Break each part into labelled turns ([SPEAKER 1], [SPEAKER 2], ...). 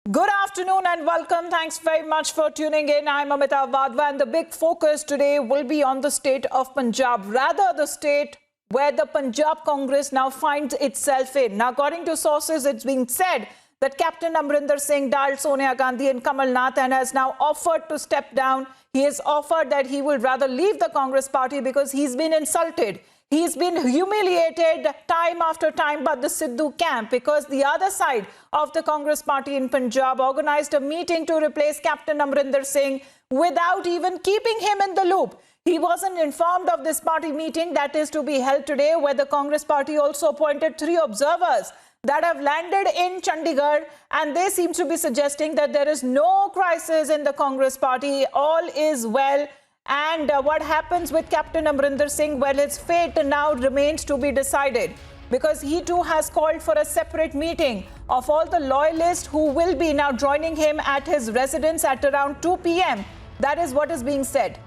[SPEAKER 1] Good afternoon and welcome. Thanks very much for tuning in. I'm Amita Wadhwa and the big focus today will be on the state of Punjab, rather the state where the Punjab Congress now finds itself in. Now, according to sources, it's being said that Captain Amrinder Singh dialed Sonia Gandhi and Kamal Nath and has now offered to step down. He has offered that he will rather leave the Congress party because he's been insulted. He's been humiliated time after time by the Sidhu camp because the other side of the Congress party in Punjab organized a meeting to replace Captain Amrinder Singh without even keeping him in the loop. He wasn't informed of this party meeting that is to be held today, where the Congress party also appointed 3 observers that have landed in Chandigarh, and they seem to be suggesting that there is no crisis in the Congress party. All is well. And what happens with Captain Amrinder Singh? Well, his fate now remains to be decided because he too has called for a separate meeting of all the loyalists who will be now joining him at his residence at around 2 p.m. That is what is being said.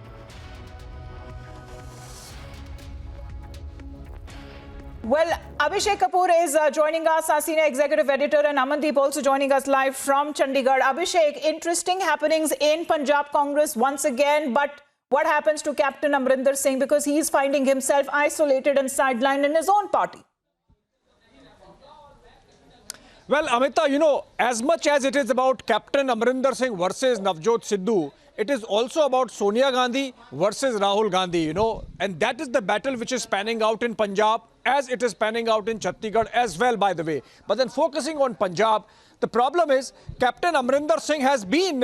[SPEAKER 1] Well, Abhishek Kapoor is joining us, our senior executive editor, and Amandeep also joining us live from Chandigarh. Abhishek, interesting happenings in Punjab Congress once again, but what happens to Captain Amrinder Singh because he is finding himself isolated and sidelined in his own party?
[SPEAKER 2] Well, Amita, as much as it is about Captain Amrinder Singh versus Navjot Sidhu, it is also about Sonia Gandhi versus Rahul Gandhi, and that is the battle which is panning out in Punjab as it is panning out in Chhattisgarh as well, by the way. But then focusing on Punjab, the problem is Captain Amrinder Singh has been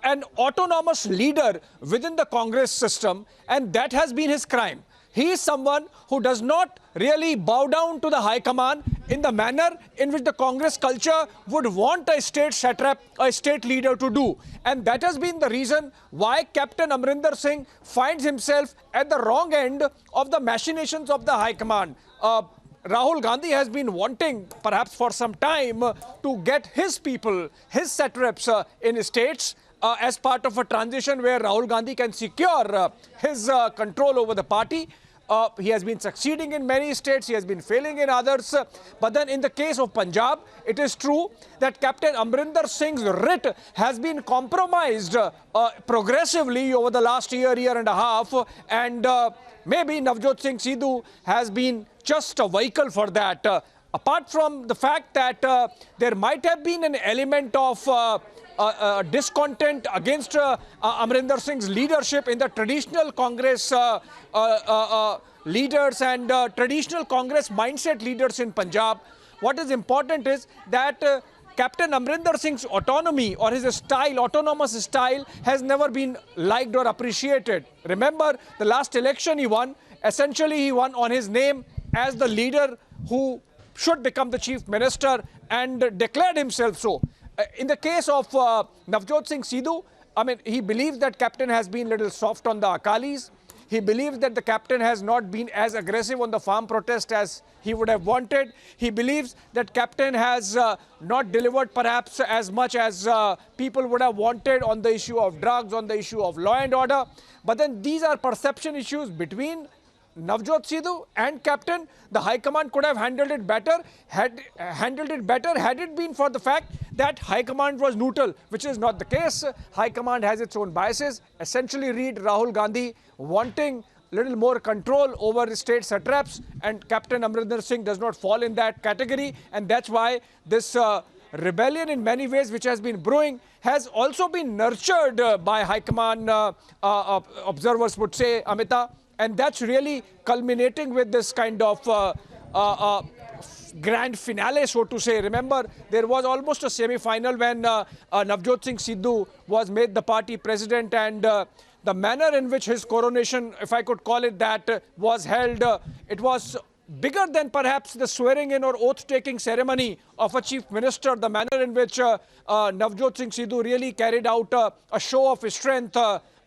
[SPEAKER 2] an autonomous leader within the Congress system, and that has been his crime. He is someone who does not really bow down to the High Command in the manner in which the Congress culture would want a state satrap, a state leader to do. And that has been the reason why Captain Amrinder Singh finds himself at the wrong end of the machinations of the High Command. Rahul Gandhi has been wanting, perhaps for some time, to get his people, his satraps in states, as part of a transition where Rahul Gandhi can secure his control over the party. He has been succeeding in many states, he has been failing in others. But then in the case of Punjab, it is true that Captain Amrinder Singh's writ has been compromised progressively over the last year and a half. And maybe Navjot Singh Sidhu has been just a vehicle for that. Apart from the fact that there might have been an element of discontent against Amrinder Singh's leadership in the traditional Congress leaders and traditional Congress mindset leaders in Punjab. What is important is that Captain Amrinder Singh's autonomy or his style, autonomous style, has never been liked or appreciated. Remember, the last election he won, essentially he won on his name as the leader who should become the chief minister and declared himself so. In the case of Navjot Singh Sidhu, he believes that Captain has been a little soft on the Akalis. He believes that the Captain has not been as aggressive on the farm protest as he would have wanted. He believes that Captain has not delivered perhaps as much as people would have wanted on the issue of drugs, on the issue of law and order. But then these are perception issues between Navjot Sidhu and Captain. The High Command could have handled it better had it been for the fact that High Command was neutral, which is not the case. High Command has its own biases. Essentially read Rahul Gandhi wanting little more control over state satraps, and Captain Amrinder Singh does not fall in that category. And that's why this rebellion in many ways which has been brewing has also been nurtured by High Command, observers would say, Amita. And that's really culminating with this kind of grand finale, so to say. Remember, there was almost a semi-final when Navjot Singh Sidhu was made the party president, and the manner in which his coronation, if I could call it that, was held, it was bigger than perhaps the swearing-in or oath-taking ceremony of a chief minister. The manner in which Navjot Singh Sidhu really carried out a show of his strength,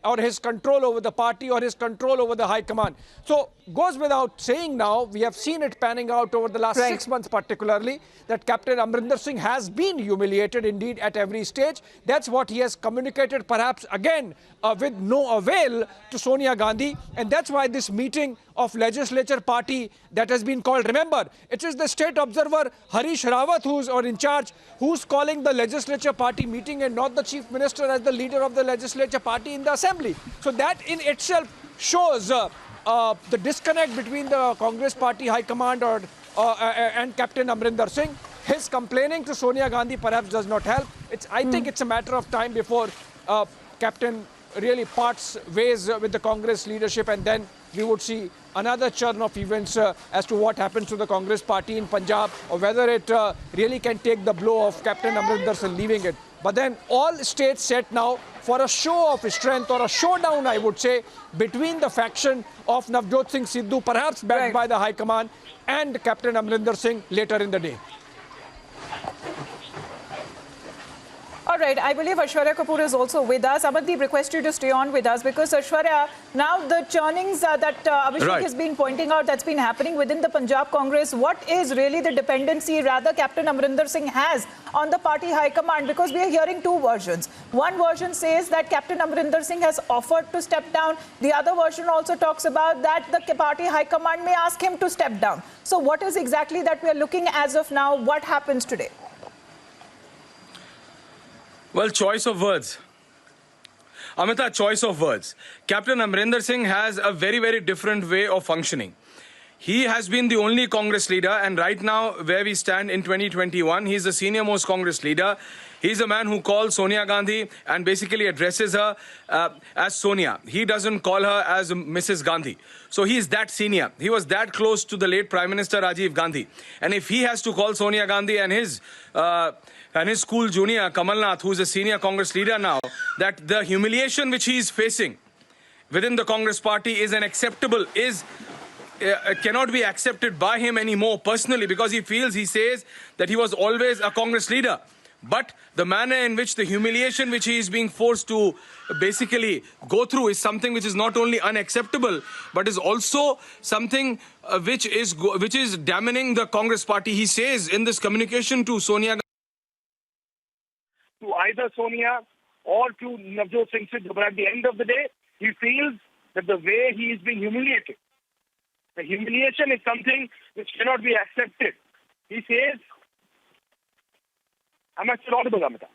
[SPEAKER 2] or his control over the party, or his control over the High Command. So goes without saying now, we have seen it panning out over the last 6 months particularly, that Captain Amrinder Singh has been humiliated indeed at every stage. That's what he has communicated, perhaps again with no avail, to Sonia Gandhi. And that's why this meeting of legislature party that has been called, remember, it is the state observer Harish Rawat who's in charge, who's calling the legislature party meeting and not the chief minister as the leader of the legislature party in the assembly. So that in itself shows the disconnect between the Congress party high command and Captain Amrinder Singh. His complaining to Sonia Gandhi perhaps does not help. I think it's a matter of time before Captain really parts ways with the Congress leadership, and then we would see another churn of events as to what happens to the Congress party in Punjab, or whether it really can take the blow of Captain Amrinder Singh leaving it. But then all states set now for a show of strength, or a showdown, I would say, between the faction of Navjot Singh Sidhu, perhaps backed by the High Command, and Captain Amrinder Singh later in the day.
[SPEAKER 1] All right, I believe Aishwarya Kapoor is also with us. Amandeep, request you to stay on with us, because Aishwarya, now the churnings that Abhishek has been pointing out, that's been happening within the Punjab Congress. What is really the dependency rather Captain Amrinder Singh has on the party high command? Because we are hearing two versions. One version says that Captain Amrinder Singh has offered to step down. The other version also talks about that the party high command may ask him to step down. So what is exactly that we are looking as of now? What happens today?
[SPEAKER 3] Well, choice of words. Amita, choice of words. Captain Amrinder Singh has a very, very different way of functioning. He has been the only Congress leader, and right now, where we stand in 2021, he's the senior most Congress leader. He's a man who calls Sonia Gandhi and basically addresses her as Sonia. He doesn't call her as Mrs. Gandhi. So he's that senior. He was that close to the late Prime Minister Rajiv Gandhi. And if he has to call Sonia Gandhi and his school junior Kamal Nath, who's a senior Congress leader now, that the humiliation which he is facing within the Congress party is cannot be accepted by him anymore personally, because he says that he was always a Congress leader. But the manner in which the humiliation which he is being forced to basically go through is something which is not only unacceptable, but is also something which is damning the Congress party. He says in this communication to Sonia Gandhi,
[SPEAKER 4] to either Sonia or to Navjot Singh Sidhu, but at the end of the day, he feels that the way he is being humiliated, the humiliation is something which cannot be accepted. He says, am I still audible, Amita?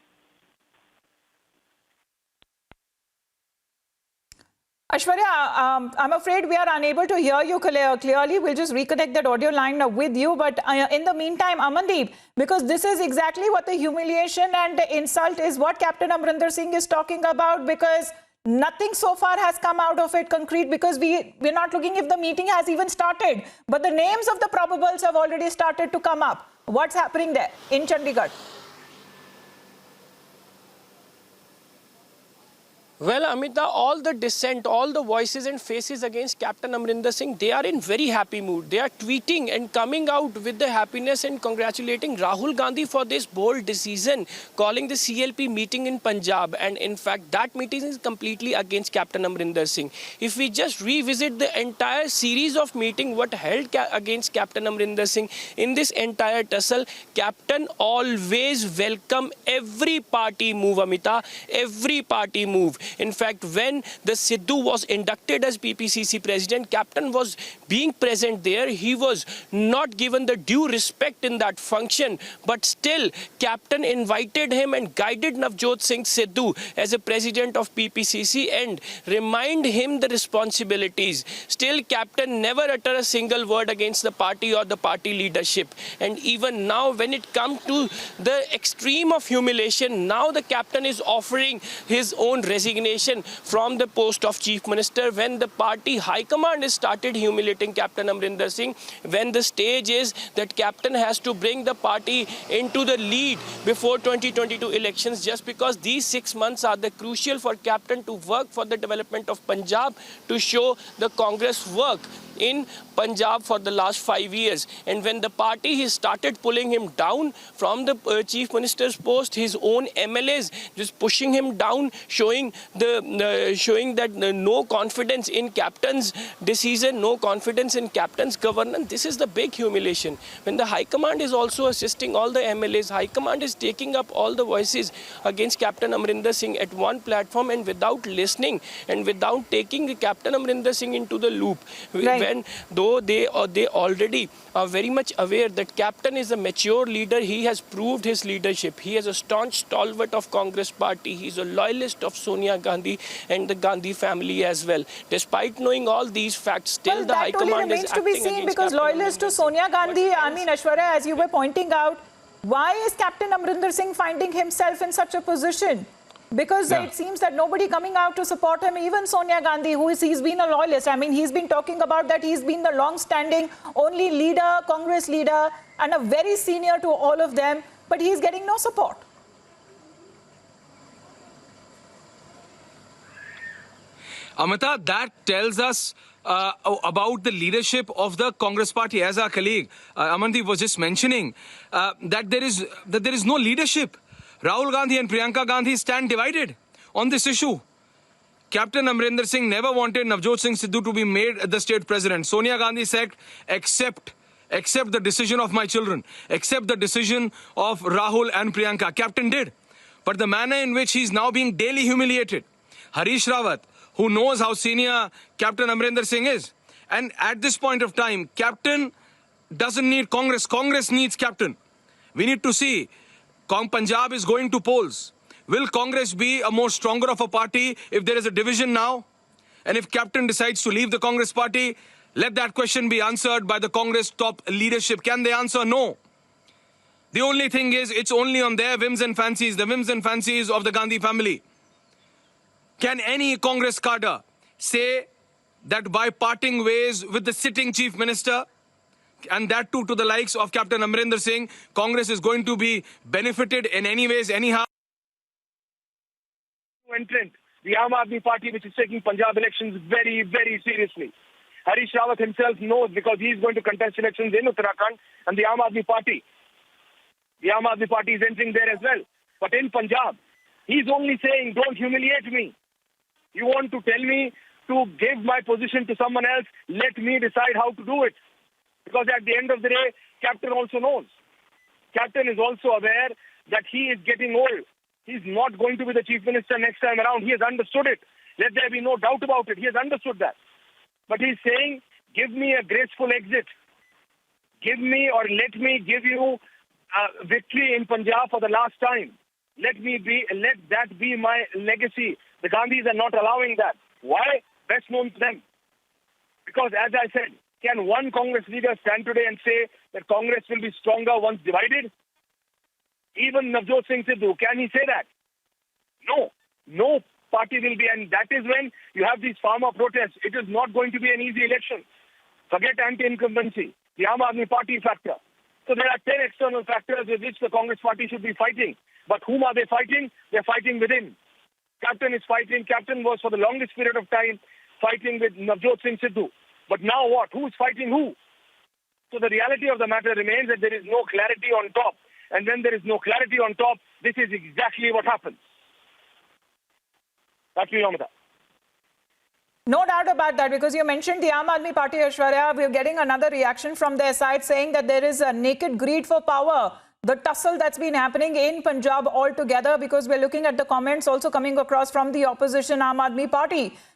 [SPEAKER 1] Aishwarya, I'm afraid we are unable to hear you clearly. We'll just reconnect that audio line with you. But in the meantime, Amandeep, because this is exactly what the humiliation and the insult is, what Captain Amrinder Singh is talking about, because nothing so far has come out of it concrete, because we're not looking if the meeting has even started. But the names of the probables have already started to come up. What's happening there in Chandigarh?
[SPEAKER 5] Well, Amita, all the dissent, all the voices and faces against Captain Amrinder Singh, they are in very happy mood. They are tweeting and coming out with the happiness and congratulating Rahul Gandhi for this bold decision, calling the CLP meeting in Punjab. And in fact, that meeting is completely against Captain Amrinder Singh. If we just revisit the entire series of meeting, what held against Captain Amrinder Singh in this entire tussle, Captain always welcome every party move, Amita, every party move. In fact, when the Sidhu was inducted as PPCC president, Captain was being present there. He was not given the due respect in that function, but still Captain invited him and guided Navjot Singh Sidhu as a president of PPCC and remind him the responsibilities. Still, Captain never uttered a single word against the party or the party leadership. And even now, when it comes to the extreme of humiliation, now the Captain is offering his own resignation from the post of Chief Minister when the party high command has started humiliating Captain Amrinder Singh, when the stage is that Captain has to bring the party into the lead before 2022 elections, just because these 6 months are the crucial for Captain to work for the development of Punjab, to show the Congress work in Punjab for the last 5 years. And when the party has started pulling him down from the Chief Minister's post, his own MLAs just pushing him down, showing showing that no confidence in captain's decision, no confidence in captain's governance. This is the big humiliation. When the High Command is also assisting all the MLAs, High Command is taking up all the voices against Captain Amarinder Singh at one platform and without listening and without taking Captain Amarinder Singh into the loop.
[SPEAKER 1] Right.
[SPEAKER 5] When though they already are very much aware that Captain is a mature leader, he has proved his leadership. He is a staunch stalwart of Congress party. He is a loyalist of Sonia Gandhi and the Gandhi family as well. Despite knowing all these facts, still the High Command is acting
[SPEAKER 1] to be seen
[SPEAKER 5] against
[SPEAKER 1] because
[SPEAKER 5] Captain
[SPEAKER 1] loyalist to
[SPEAKER 5] Amarinder
[SPEAKER 1] Sonia
[SPEAKER 5] Singh.
[SPEAKER 1] Gandhi,
[SPEAKER 5] What
[SPEAKER 1] I
[SPEAKER 5] else?
[SPEAKER 1] mean, Aishwarya, as you were pointing out, why is Captain Amarinder Singh finding himself in such a position? Because it seems that nobody coming out to support him, even Sonia Gandhi, he's been a loyalist. I mean, he's been talking about that he's been the long-standing only leader, Congress leader, and a very senior to all of them, but he's getting no support.
[SPEAKER 3] Amita, that tells us about the leadership of the Congress party. As our colleague Amandeep was just mentioning, that there is no leadership. Rahul Gandhi and Priyanka Gandhi stand divided on this issue. Captain Amarinder Singh never wanted Navjot Singh Sidhu to be made the state president. Sonia Gandhi said, accept the decision of my children, accept the decision of Rahul and Priyanka. Captain did. But the manner in which he's now being daily humiliated. Harish Rawat, who knows how senior Captain Amarinder Singh is. And at this point of time, Captain doesn't need Congress. Congress needs Captain. We need to see. Punjab is going to polls. Will Congress be a more stronger of a party if there is a division now? And if Captain decides to leave the Congress party, let that question be answered by the Congress top leadership. Can they answer no? The only thing is, it's only on their whims and fancies, the whims and fancies of the Gandhi family. Can any Congress cadre say that by parting ways with the sitting chief minister, and that too to the likes of Captain Amarinder Singh, Congress is going to be benefited in any ways, anyhow?
[SPEAKER 4] Entrant, the Aam Aadmi Party, which is taking Punjab elections very, very seriously. Harish Rawat himself knows because he is going to contest elections in Uttarakhand and the Aam Aadmi Party. The Aam Aadmi Party is entering there as well. But in Punjab, he's only saying, don't humiliate me. You want to tell me to give my position to someone else, let me decide how to do it. Because at the end of the day, Captain also knows. Captain is also aware that he is getting old. He's not going to be the chief minister next time around. He has understood it. Let there be no doubt about it. He has understood that. But he's saying, give me a graceful exit. Give me or let me give you a victory in Punjab for the last time. Let that be my legacy. The Gandhis are not allowing that. Why? Best known to them. Because as I said, can one Congress leader stand today and say that Congress will be stronger once divided? Even Navjot Singh Sidhu, can he say that? No. No party will be, and that is when you have these farmer protests. It is not going to be an easy election. Forget anti-incumbency, the Aam Aadmi Party factor. So there are 10 external factors with which the Congress party should be fighting. But whom are they fighting? They're fighting within. Captain is fighting. Captain was for the longest period of time fighting with Navjot Singh Sidhu. But now what? Who's fighting who? So the reality of the matter remains that there is no clarity on top. And when there is no clarity on top, this is exactly what happens. That's me, Amita.
[SPEAKER 1] No doubt about that, because you mentioned the Aam Aadmi Party, Aishwarya. We're getting another reaction from their side saying that there is a naked greed for power. The tussle that's been happening in Punjab altogether, because we're looking at the comments also coming across from the opposition Aam Aadmi Party.